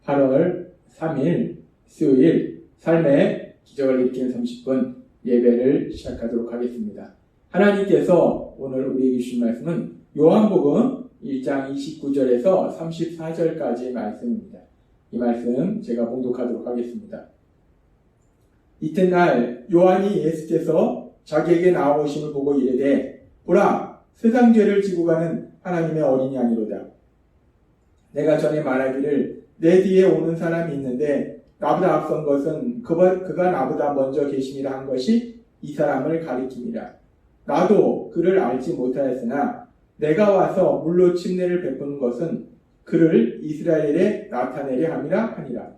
8월 3일 수요일 삶의 기적을 일으키는 30분 예배를 시작하도록 하겠습니다. 하나님께서 오늘 우리에게 주신 말씀은 요한복음 1장 29절에서 34절까지의 말씀입니다. 이 말씀 제가 봉독하도록 하겠습니다. 이튿날 요한이 예수께서 자기에게 나오심을 보고 이르되 보라 세상 죄를 지고 가는 하나님의 어린 양이로다. 내가 전에 말하기를 내 뒤에 오는 사람이 있는데 나보다 앞선 것은 그가 나보다 먼저 계심이라 한 것이 이 사람을 가리킴이라. 나도 그를 알지 못하였으나 내가 와서 물로 침례를 베푸는 것은 그를 이스라엘에 나타내려 함이라 하니라.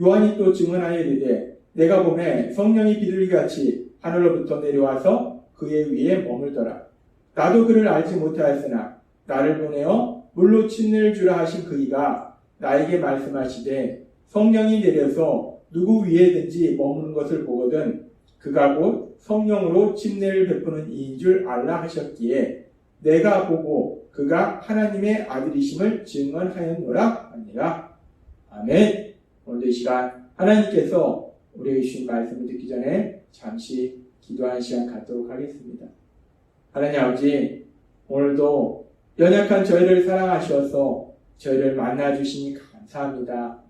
요한이 또 증언하여 이르되 내가 보매 성령이 비둘기같이 하늘로부터 내려와서 그의 위에 머물더라. 나도 그를 알지 못하였으나 나를 보내어 물로 침례를 주라 하신 그이가 나에게 말씀하시되 성령이 내려서 누구 위에든지 머무는 것을 보거든 그가 곧 성령으로 침례를 베푸는 이인 줄 알라 하셨기에 내가 보고 그가 하나님의 아들이심을 증언하였노라 하니라. 아멘. 오늘도 이 시간 하나님께서 우리에게 주신 말씀을 듣기 전에 잠시 기도하는 시간 갖도록 하겠습니다. 하나님 아버지, 오늘도 연약한 저희를 사랑하셔서 저희를 만나주시니 감사합니다.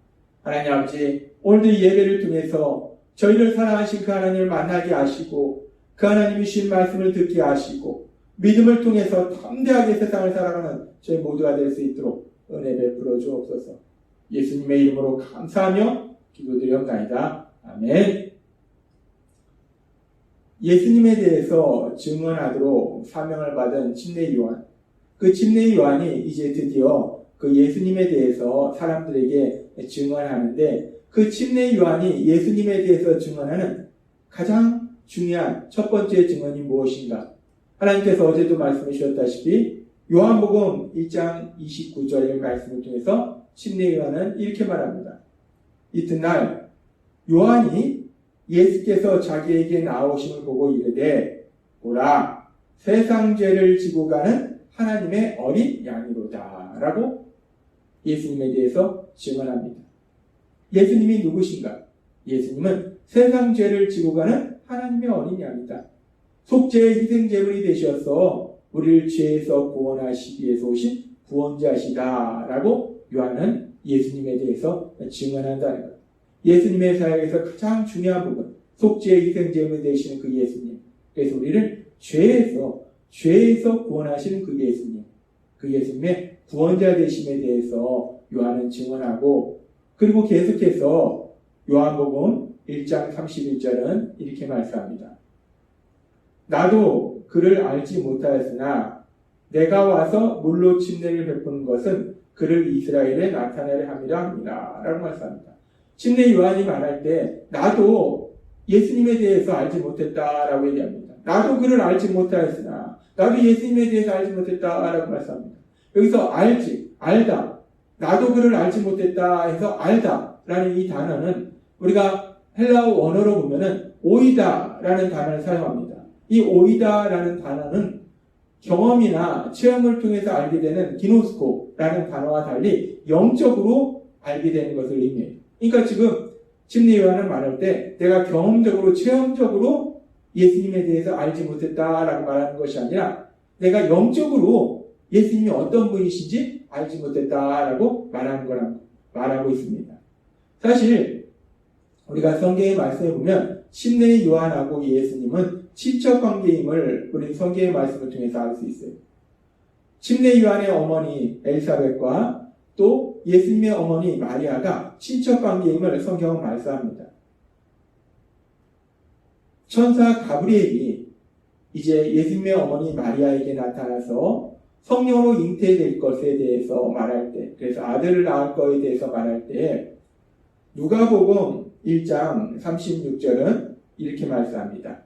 하나님 아버지, 오늘도 이 예배를 통해서 저희를 사랑하신 그 하나님을 만나게 하시고 그 하나님이 주신 말씀을 듣게 하시고 믿음을 통해서 담대하게 세상을 살아가는 저희 모두가 될 수 있도록 은혜 베풀어 주옵소서. 예수님의 이름으로 감사하며 기도드리옵나이다. 아멘. 예수님에 대해서 증언하도록 사명을 받은 침례 요한. 그 침례 요한이 이제 드디어 그 예수님에 대해서 사람들에게 증언하는데 그 침례 요한이 예수님에 대해서 증언하는 가장 중요한 첫 번째 증언이 무엇인가? 하나님께서 어제도 말씀해 주셨다시피 요한복음 1장 29절의 말씀을 통해서 침례 요한은 이렇게 말합니다. 이튿날 요한이 예수께서 자기에게 나오심을 보고 이르되 보라 세상 죄를 지고 가는 하나님의 어린 양이로다 라고 예수님에 대해서 증언합니다. 예수님이 누구신가? 예수님은 세상 죄를 지고 가는 하나님의 어린 양이다. 속죄의 희생제물이 되셔서 우리를 죄에서 구원하시기 위해서 오신 구원자시다 라고 요한은 예수님에 대해서 증언한다는 것. 예수님의 사역에서 가장 중요한 부분, 속죄의 희생제물이 되시는 그 예수님. 그래서 우리를 죄에서 구원하시는 그 예수님. 그 예수님의 구원자 되심에 대해서 요한은 증언하고 그리고 계속해서 요한복음 1장 31절은 이렇게 말씀합니다. 나도 그를 알지 못하였으나 내가 와서 물로 침례를 베푸는 것은 그를 이스라엘에 나타내려 함이라 합니다. 라고 말씀합니다. 침례 요한이 말할 때 나도 예수님에 대해서 알지 못했다라고 얘기합니다. 나도 그를 알지 못하였으나 나도 예수님에 대해서 알지 못했다라고 말씀합니다. 여기서 알다, 나도 그를 알지 못했다 해서 알다라는 이 단어는 우리가 헬라어 원어로 보면은 오이다라는 단어를 사용합니다. 이 오이다라는 단어는 경험이나 체험을 통해서 알게 되는 기노스코라는 단어와 달리 영적으로 알게 되는 것을 의미해요. 그러니까 지금 침례 요한은 말할 때 내가 경험적으로 체험적으로 예수님에 대해서 알지 못했다라고 말하는 것이 아니라 내가 영적으로 예수님이 어떤 분이신지 알지 못했다라고 말하고 있습니다. 사실 우리가 성경의 말씀에 보면 침례 요한하고 예수님은 친척 관계임을 우리 성경의 말씀을 통해서 알 수 있어요. 침례 요한의 어머니 엘사벳과 또 예수님의 어머니 마리아가 친척 관계임을 성경은 말씀합니다. 천사 가브리엘이 이제 예수님의 어머니 마리아에게 나타나서 성령으로 잉태될 것에 대해서 말할 때, 그래서 아들을 낳을 것에 대해서 말할 때 누가복음 1장 36절은 이렇게 말씀합니다.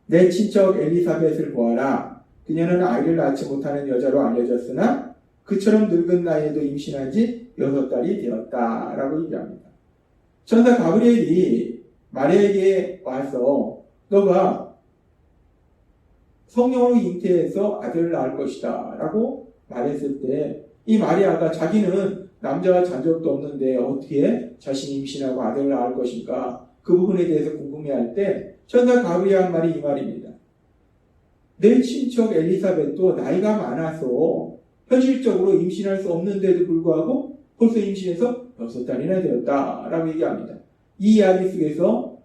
내 친척 엘리사벳을 보아라. 그녀는 아이를 낳지 못하는 여자로 알려졌으나 그처럼 늙은 나이에도 임신한 지 6달이 되었다 라고 얘기합니다. 천사 가브리엘이 마리아에게 와서 너가 성령으로 잉태해서 아들을 낳을 것이다 라고 말했을 때 이 마리아가 자기는 남자와 잔 적도 없는데 어떻게 자신이 임신하고 아들을 낳을 것인가? 그 부분에 대해서 궁금해할 때 천사 가브리엘 한 말이 이 말입니다. 내 친척 엘리사벳도 나이가 많아서 현실적으로 임신할 수 없는데도 불구하고 벌써 임신해서 6달이나 되었다라고 얘기합니다. 이 이야기 속에서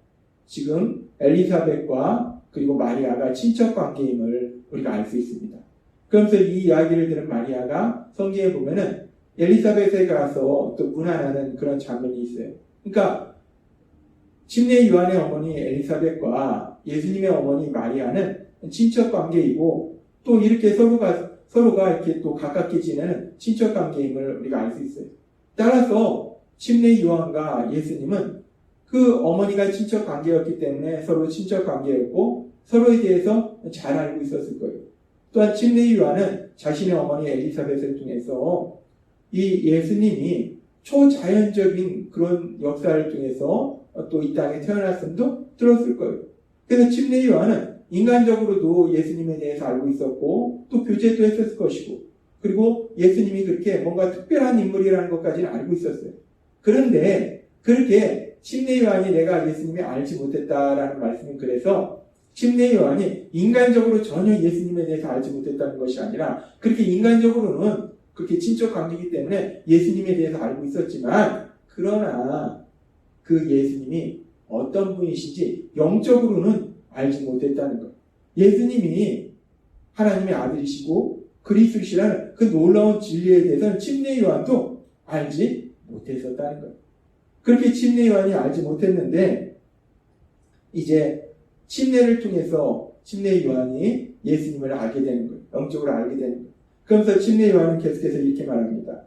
지금 엘리사벳과 그리고 마리아가 친척 관계임을 우리가 알 수 있습니다. 그러면서 이 이야기를 들은 마리아가 성경에 보면은 엘리사벳에 가서 또 문안하는 그런 장면이 있어요. 그러니까 침례 요한의 어머니 엘리사벳과 예수님의 어머니 마리아는 친척 관계이고 또 이렇게 서로가 이렇게 또 가깝게 지내는 친척 관계임을 우리가 알 수 있어요. 따라서 침례 요한과 예수님은 그 어머니가 친척 관계였기 때문에 서로 친척 관계였고 서로에 대해서 잘 알고 있었을 거예요. 또한 침례 요한은 자신의 어머니 엘리사벳을 통해서 이 예수님이 초자연적인 그런 역사를 통해서 또 이 땅에 태어났음도 들었을 거예요. 그래서 침례 요한은 인간적으로도 예수님에 대해서 알고 있었고 또 교제도 했었을 것이고 그리고 예수님이 그렇게 뭔가 특별한 인물이라는 것까지는 알고 있었어요. 그런데 그렇게 침례 요한이 내가 예수님을 알지 못했다라는 말씀은 그래서 침례 요한이 인간적으로 전혀 예수님에 대해서 알지 못했다는 것이 아니라 그렇게 인간적으로는 그렇게 친척 관계이기 때문에 예수님에 대해서 알고 있었지만 그러나 그 예수님이 어떤 분이신지 영적으로는 알지 못했다는 것. 예수님이 하나님의 아들이시고 그리스도시라는 그 놀라운 진리에 대해서는 침례 요한도 알지 못했었다는 것. 그렇게 침례 요한이 알지 못했는데 이제 침례를 통해서 침례 요한이 예수님을 알게 되는 거예요. 영적으로 알게 되는 거예요. 그러면서 침례 요한은 계속해서 이렇게 말합니다.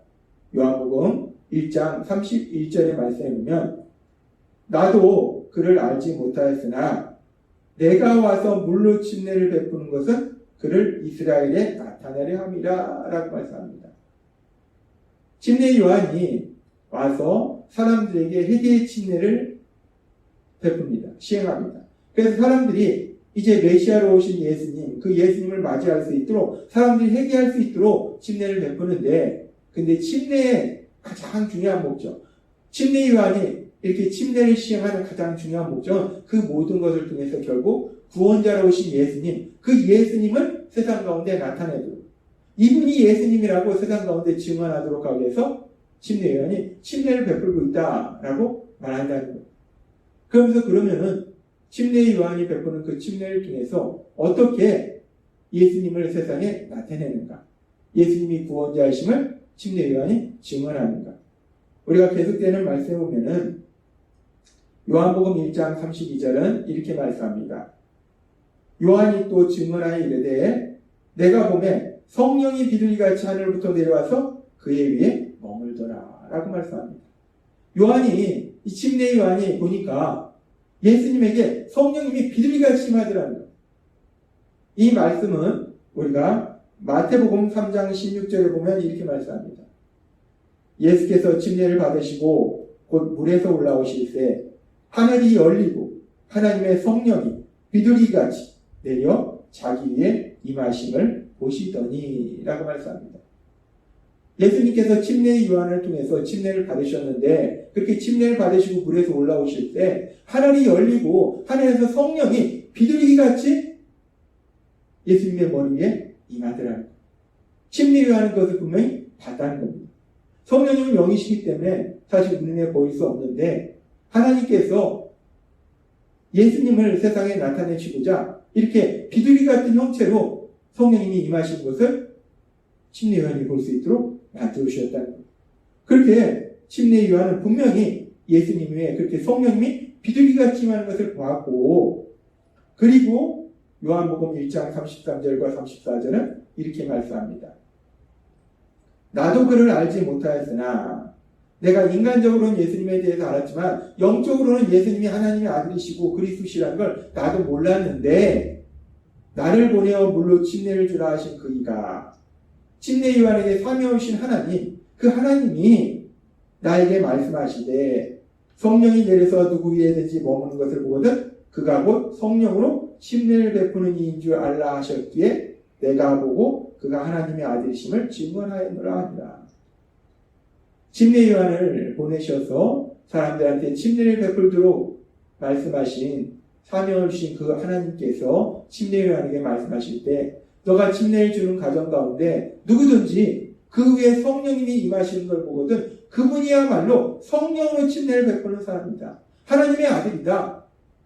요한복음 1장 31절의 말씀에 보면 나도 그를 알지 못하였으나 내가 와서 물로 침례를 베푸는 것은 그를 이스라엘에 나타내려 함이라 라고 말씀합니다. 침례 요한이 와서 사람들에게 회개의 침례를 베풉니다. 시행합니다. 그래서 사람들이 이제 메시아로 오신 예수님, 그 예수님을 맞이할 수 있도록 사람들이 회개할 수 있도록 침례를 베푸는데 근데 침례의 가장 중요한 목적, 침례 요한이 이렇게 침례를 시행하는 가장 중요한 목적은 그 모든 것을 통해서 결국 구원자로 오신 예수님, 그 예수님을 세상 가운데 나타내도록 이분이 예수님이라고 세상 가운데 증언하도록 하기 위해서 침례 요한이 침례를 베풀고 있다라고 말한다는 거예요. 그러면서 그러면은 침례 요한이 베푸는 그 침례를 통해서 어떻게 예수님을 세상에 나타내는가? 예수님이 구원자이심을 침례 요한이 증언하는가? 우리가 계속되는 말씀에 보면은 요한복음 1장 32절은 이렇게 말씀합니다. 요한이 또 증언하여 이르되 내가 보매 성령이 비둘기같이 하늘로부터 내려와서 그의 위에 머물더라 라고 말씀합니다. 요한이 이 침례 요한이 보니까 예수님에게 성령님이 비둘기같이 임하더라는 거예요. 이 말씀은 우리가 마태복음 3장 16절에 보면 이렇게 말씀합니다. 예수께서 침례를 받으시고 곧 물에서 올라오실 때 하늘이 열리고 하나님의 성령이 비둘기같이 내려 자기 위에 임하심을 보시더니 라고 말씀합니다. 예수님께서 침례 요한을 통해서 침례를 받으셨는데 그렇게 침례를 받으시고 물에서 올라오실 때 하늘이 열리고 하늘에서 성령이 비둘기같이 예수님의 머리 위에 임하더라는 거예요. 침례 요한은 그것을 분명히 봤다는 겁니다. 성령님은 영이시기 때문에 사실 눈에 보일 수 없는데 하나님께서 예수님을 세상에 나타내시고자 이렇게 비둘기 같은 형체로 성령님이 임하신 것을 침례 요한이 볼 수 있도록 만들어주셨다는 거예요. 그렇게 침례 요한은 분명히 예수님의 그렇게 성령님이 비둘기같이 임하는 것을 보았고 그리고 요한복음 1장 33절과 34절은 이렇게 말씀합니다. 나도 그를 알지 못하였으나 내가 인간적으로는 예수님에 대해서 알았지만 영적으로는 예수님이 하나님의 아들이시고 그리스도시라는 걸 나도 몰랐는데 나를 보내어 물로 침례를 주라 하신 그이가 침례 요한에게 사명하신 하나님, 그 하나님이 나에게 말씀하시되 성령이 내려서 누구 위에든지 머무는 것을 보거든 그가 곧 성령으로 침례를 베푸는 이인 줄 알라 하셨기에 내가 보고 그가 하나님의 아들이심을 증언하였노라 하니라. 침례 요한을 보내셔서 사람들한테 침례를 베풀도록 말씀하신 사명을 주신 그 하나님께서 침례 요한에게 말씀하실 때 너가 침례를 주는 가정 가운데 누구든지 그 위에 성령님이 임하시는 걸 보거든 그분이야말로 성령으로 침례를 베푸는 사람이다. 하나님의 아들이다.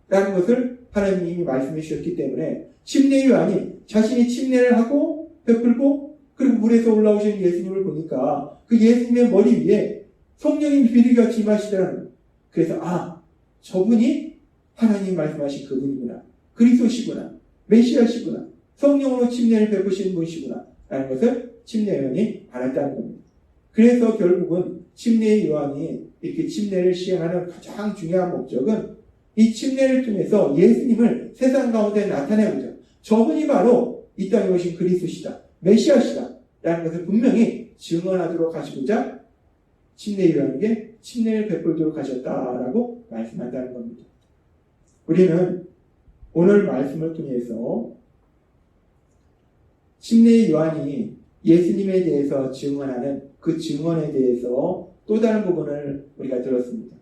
라는 것을 하나님이 말씀해 주셨기 때문에 침례 요한이 자신이 침례를 하고 베풀고 그리고 물에서 올라오신 예수님을 보니까 그 예수님의 머리 위에 성령님 비리같이 임하시더라는 거예요. 그래서 저분이 하나님 말씀하신 그분이구나. 그리스도시구나. 메시아시구나. 성령으로 침례를 베푸시는 분이시구나. 라는 것을 침례 요한이 알았다는 겁니다. 그래서 결국은 침례 요한이 이렇게 침례를 시행하는 가장 중요한 목적은 이 침례를 통해서 예수님을 세상 가운데 나타내고자 저분이 바로 이 땅에 오신 그리스도시다. 메시아시다. 라는 것을 분명히 증언하도록 하시고자 침례 요한에게 침례를 베풀도록 하셨다라고 말씀한다는 겁니다. 우리는 오늘 말씀을 통해서 침례 요한이 예수님에 대해서 증언하는 그 증언에 대해서 또 다른 부분을 우리가 들었습니다.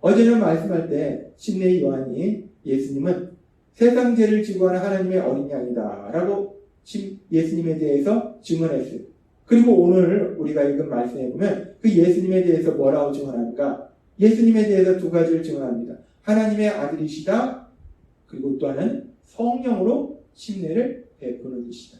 어제는 말씀할 때 침례 요한이 예수님은 세상 죄를 지고 하는 하나님의 어린 양이다 라고 예수님에 대해서 증언했어요. 그리고 오늘 우리가 읽은 말씀에 보면 그 예수님에 대해서 뭐라고 증언합니까? 예수님에 대해서 두 가지를 증언합니다. 하나님의 아들이시다. 그리고 또 하나는 성령으로 침례를 베푸는 이시다.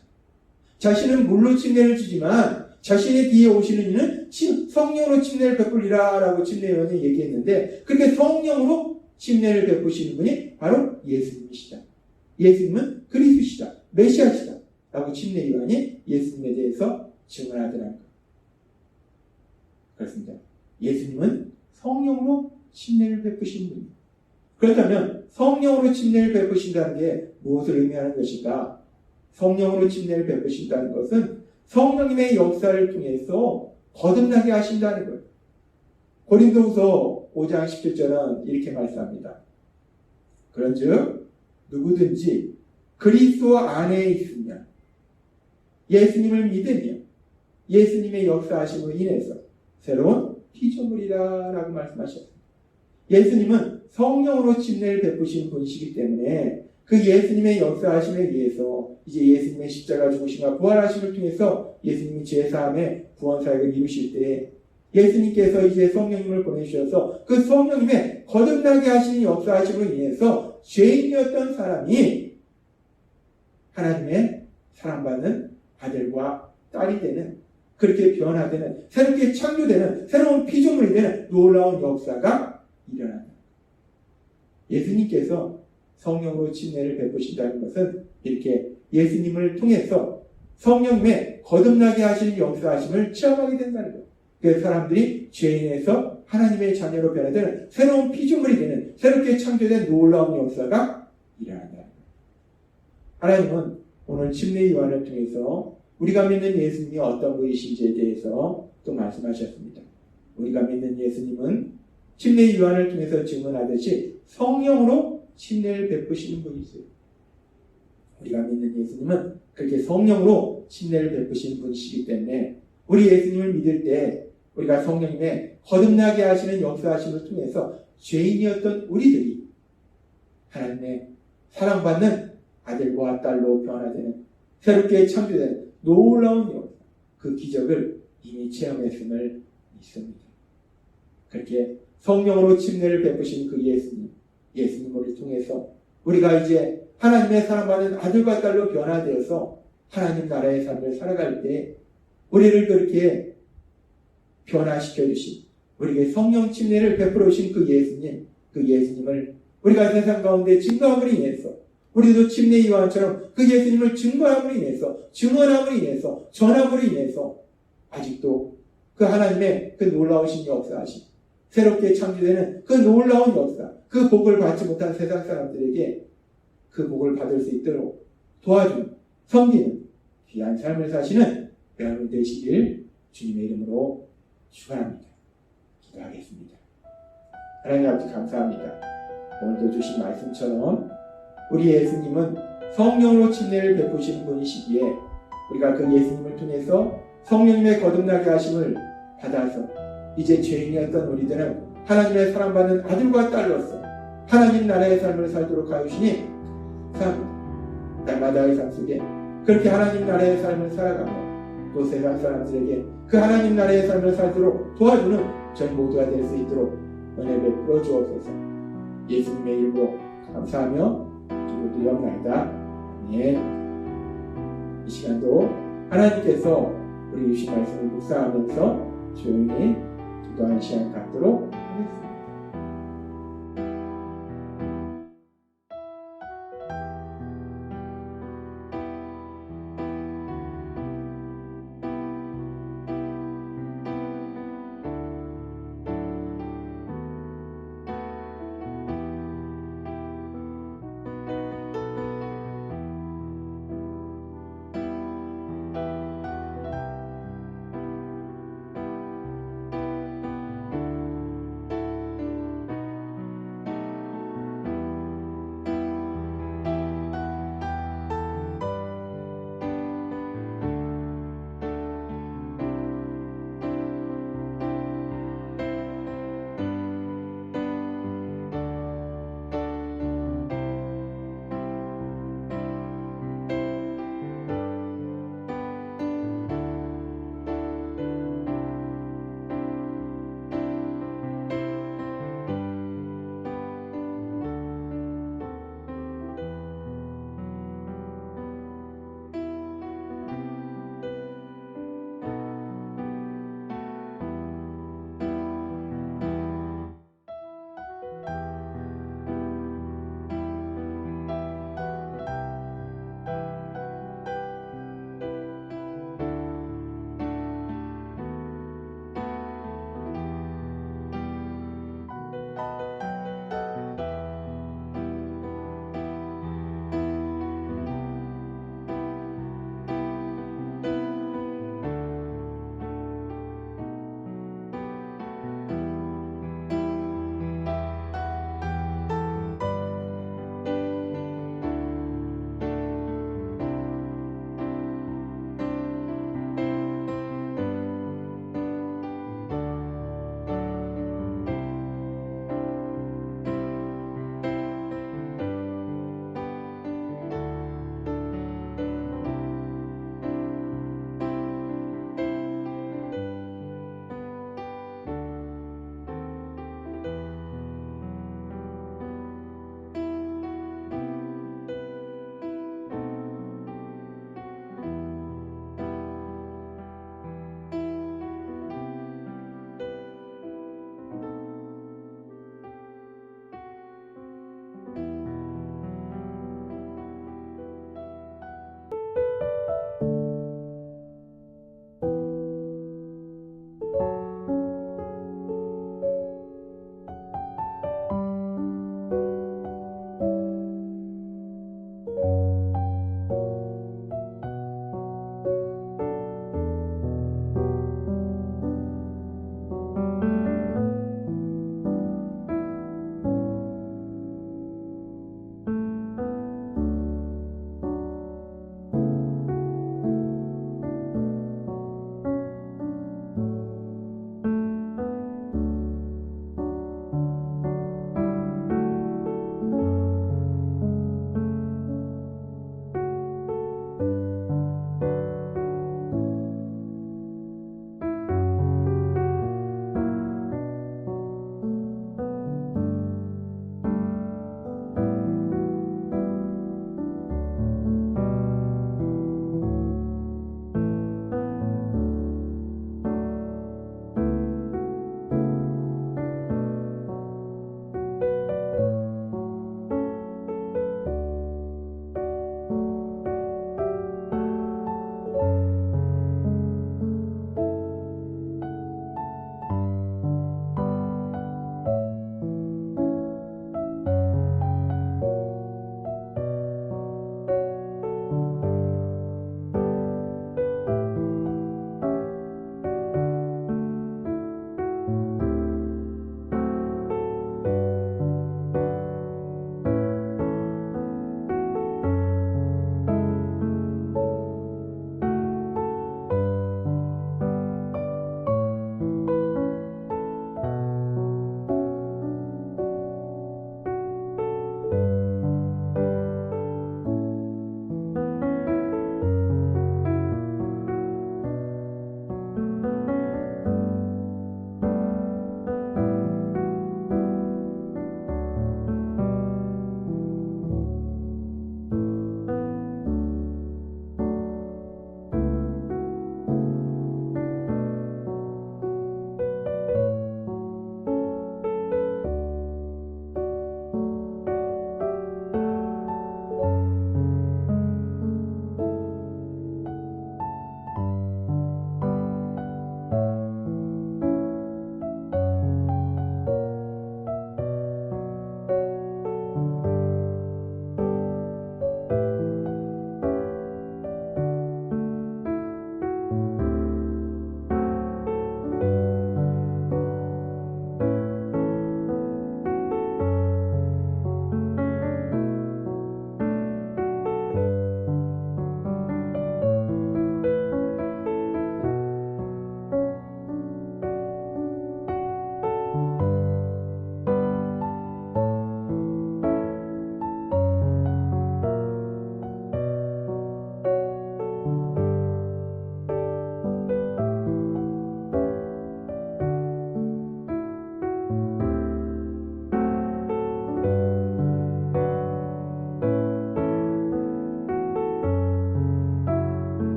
자신은 물로 침례를 주지만 자신의 뒤에 오시는 이는 성령으로 침례를 베풀리라 라고 침례 요한이 얘기했는데 그렇게 성령으로 침례를 베푸시는 분이 바로 예수님이시다. 예수님은 그리스도시다. 메시아시다. 라고 침례 요한이 예수님에 대해서 증언하더라는 것. 그렇습니다. 예수님은 성령으로 침례를 베푸시는 분입니다. 그렇다면 성령으로 침례를 베푸신다는 게 무엇을 의미하는 것인가? 성령으로 침례를 베푸신다는 것은 성령님의 역사를 통해서 거듭나게 하신다는 거예요. 고린도후서 5장 17절은 이렇게 말씀합니다. 그런즉 누구든지 그리스도 안에 있으면 예수님을 믿으며 예수님의 역사하심으로 인해서 새로운 피조물이라 라고 말씀하셨습니다. 예수님은 성령으로 침례를 베푸시는 분이시기 때문에 그 예수님의 역사하심에 의해서 이제 예수님의 십자가 죽으심과 부활하심을 통해서 예수님이 죄사함의 구원사역을 이루실 때 예수님께서 이제 성령님을 보내주셔서 그 성령님의 거듭나게 하시는 역사하심으로 인해서 죄인이었던 사람이 하나님의 사랑받는 아들과 딸이 되는 그렇게 변화되는 새롭게 창조되는 새로운 피조물이 되는 놀라운 역사가 일어난다. 예수님께서 성령으로 침례를 베푸신다는 것은 이렇게 예수님을 통해서 성령님의 거듭나게 하시는 역사하심을 체험하게 된다는 것. 그래서 사람들이 죄인에서 하나님의 자녀로 변화되는 새로운 피조물이 되는 새롭게 창조된 놀라운 역사가 일어난다는 것. 하나님은 오늘 침례 요한을 통해서 우리가 믿는 예수님이 어떤 분이신지에 대해서 또 말씀하셨습니다. 우리가 믿는 예수님은 침례 요한을 통해서 증언하듯이 성령으로 침례를 베푸시는 분이세요. 우리가 믿는 예수님은 그렇게 성령으로 침례를 베푸시는 분이시기 때문에 우리 예수님을 믿을 때 우리가 성령님의 거듭나게 하시는 역사하심을 통해서 죄인이었던 우리들이 하나님의 사랑받는 아들과 딸로 변화되는 새롭게 창조된 놀라운 역사, 그 기적을 이미 체험했음을 믿습니다. 그렇게 성령으로 침례를 베푸신 그 예수님을 통해서 우리가 이제 하나님의 사랑받는 아들과 딸로 변화되어서 하나님 나라의 삶을 살아갈 때 우리를 그렇게 변화시켜 주신 우리에게 성령 침례를 베풀어 주신 그 예수님을 우리가 세상 가운데 증거함으로 인해서 우리도 침례 요한처럼 그 예수님을 증거함으로 인해서 증언함으로 인해서 전함으로 인해서 아직도 그 하나님의 그 놀라우신 역사하심 새롭게 창조되는 그 놀라운 역사 그 복을 받지 못한 세상 사람들에게 그 복을 받을 수 있도록 도와주는 섬기는 귀한 삶을 사시는 여러분 되시길 주님의 이름으로 축원합니다. 기도하겠습니다. 하나님 아버지 감사합니다. 오늘도 주신 말씀처럼 우리 예수님은 성령으로 침례를 베푸신 분이시기에 우리가 그 예수님을 통해서 성령님의 거듭나게 하심을 받아서 이제 죄인이었던 우리들은 하나님의 사랑받는 아들과 딸로서 하나님 나라의 삶을 살도록 하시니 날마다의 삶 속에 그렇게 하나님 나라의 삶을 살아가며 또 세상 사람들에게 그 하나님 나라의 삶을 살도록 도와주는 저희 모두가 될 수 있도록 은혜 베풀어 주옵소서. 예수님의 이름으로 감사하며 기도드리옵나이다. 아멘. 이 시간도 하나님께서 우리 주신 말씀을 묵상하면서 조용히 기도하는 시간 갖도록